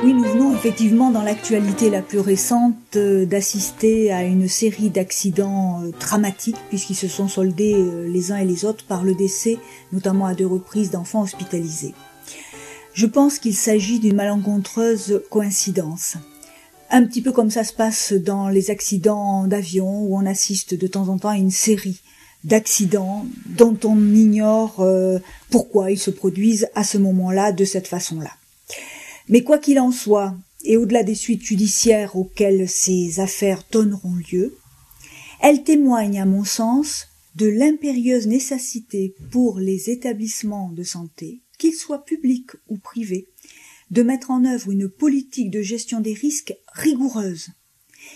Oui, nous venons effectivement dans l'actualité la plus récente d'assister à une série d'accidents dramatiques puisqu'ils se sont soldés les uns et les autres par le décès, notamment à 2 reprises, d'enfants hospitalisés. Je pense qu'il s'agit d'une malencontreuse coïncidence. Un petit peu comme ça se passe dans les accidents d'avion où on assiste de temps en temps à une série d'accidents dont on ignore pourquoi ils se produisent à ce moment-là de cette façon-là. Mais quoi qu'il en soit, et au-delà des suites judiciaires auxquelles ces affaires donneront lieu, elles témoignent, à mon sens, de l'impérieuse nécessité pour les établissements de santé, qu'ils soient publics ou privés, de mettre en œuvre une politique de gestion des risques rigoureuse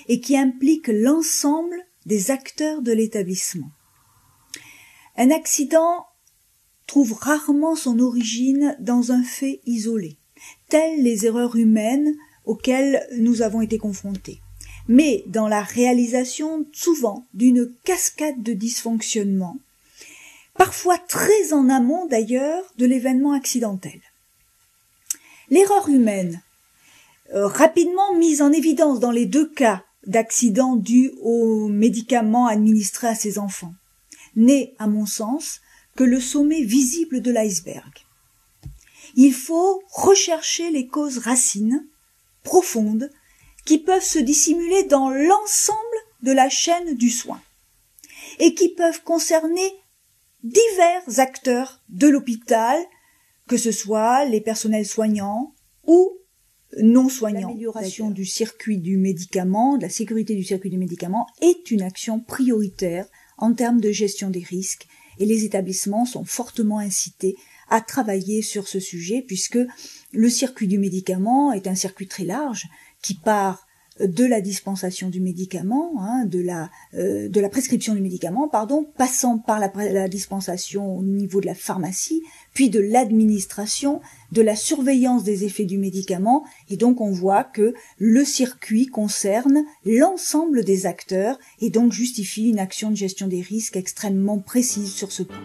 et qui implique l'ensemble des acteurs de l'établissement. Un accident trouve rarement son origine dans un fait isolé, telles les erreurs humaines auxquelles nous avons été confrontés, mais dans la réalisation souvent d'une cascade de dysfonctionnements, parfois très en amont d'ailleurs de l'événement accidentel. L'erreur humaine, rapidement mise en évidence dans les 2 cas d'accidents dus aux médicaments administrés à ces enfants, n'est, à mon sens, que le sommet visible de l'iceberg. Il faut rechercher les causes racines, profondes, qui peuvent se dissimuler dans l'ensemble de la chaîne du soin et qui peuvent concerner divers acteurs de l'hôpital, que ce soit les personnels soignants ou non soignants. L'amélioration du circuit du médicament, de la sécurité du circuit du médicament est une action prioritaire en termes de gestion des risques et les établissements sont fortement incités à travailler sur ce sujet puisque le circuit du médicament est un circuit très large qui part de la dispensation du médicament, de la prescription du médicament, passant par la dispensation au niveau de la pharmacie, puis de l'administration, de la surveillance des effets du médicament, et donc on voit que le circuit concerne l'ensemble des acteurs et donc justifie une action de gestion des risques extrêmement précise sur ce point.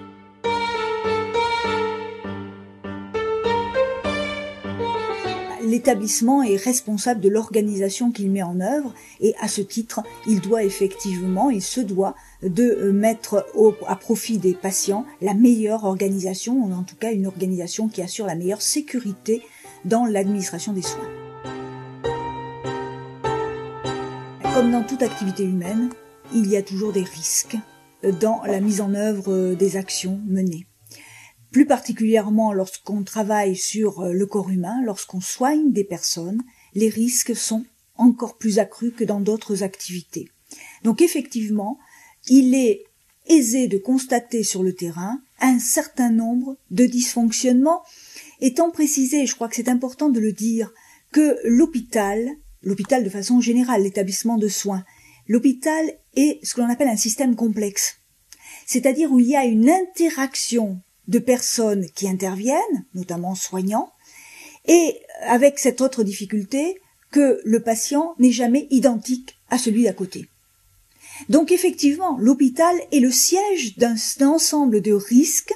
L'établissement est responsable de l'organisation qu'il met en œuvre et à ce titre, il se doit de mettre à profit des patients la meilleure organisation, ou en tout cas une organisation qui assure la meilleure sécurité dans l'administration des soins. Comme dans toute activité humaine, il y a toujours des risques dans la mise en œuvre des actions menées. Plus particulièrement lorsqu'on travaille sur le corps humain, lorsqu'on soigne des personnes, les risques sont encore plus accrus que dans d'autres activités. Donc effectivement, il est aisé de constater sur le terrain un certain nombre de dysfonctionnements, étant précisé, et je crois que c'est important de le dire, que l'hôpital de façon générale, l'établissement de soins, l'hôpital est ce que l'on appelle un système complexe, c'est-à-dire où il y a une interaction de personnes qui interviennent, notamment soignants, et avec cette autre difficulté que le patient n'est jamais identique à celui d'à côté. Donc effectivement, l'hôpital est le siège d'un ensemble de risques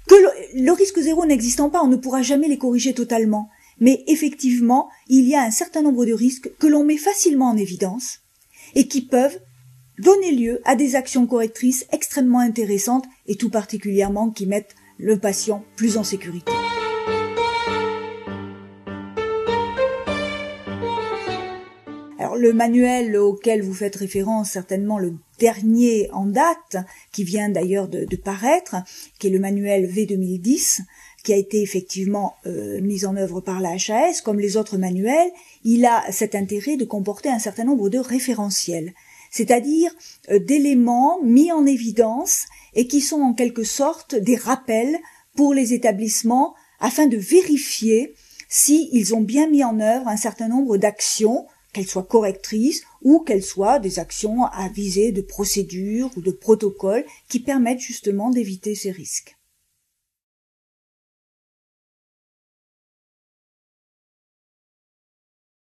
que le risque zéro n'existant pas, on ne pourra jamais les corriger totalement. Mais effectivement, il y a un certain nombre de risques que l'on met facilement en évidence et qui peuvent donner lieu à des actions correctrices extrêmement intéressantes et tout particulièrement qui mettent le patient plus en sécurité. Alors le manuel auquel vous faites référence, certainement le dernier en date, qui vient d'ailleurs de paraître, qui est le manuel V2010, qui a été effectivement mis en œuvre par la HAS, comme les autres manuels, il a cet intérêt de comporter un certain nombre de référentiels, c'est-à-dire d'éléments mis en évidence et qui sont en quelque sorte des rappels pour les établissements afin de vérifier s'ils ont bien mis en œuvre un certain nombre d'actions, qu'elles soient correctrices ou qu'elles soient des actions à visée de procédures ou de protocoles qui permettent justement d'éviter ces risques.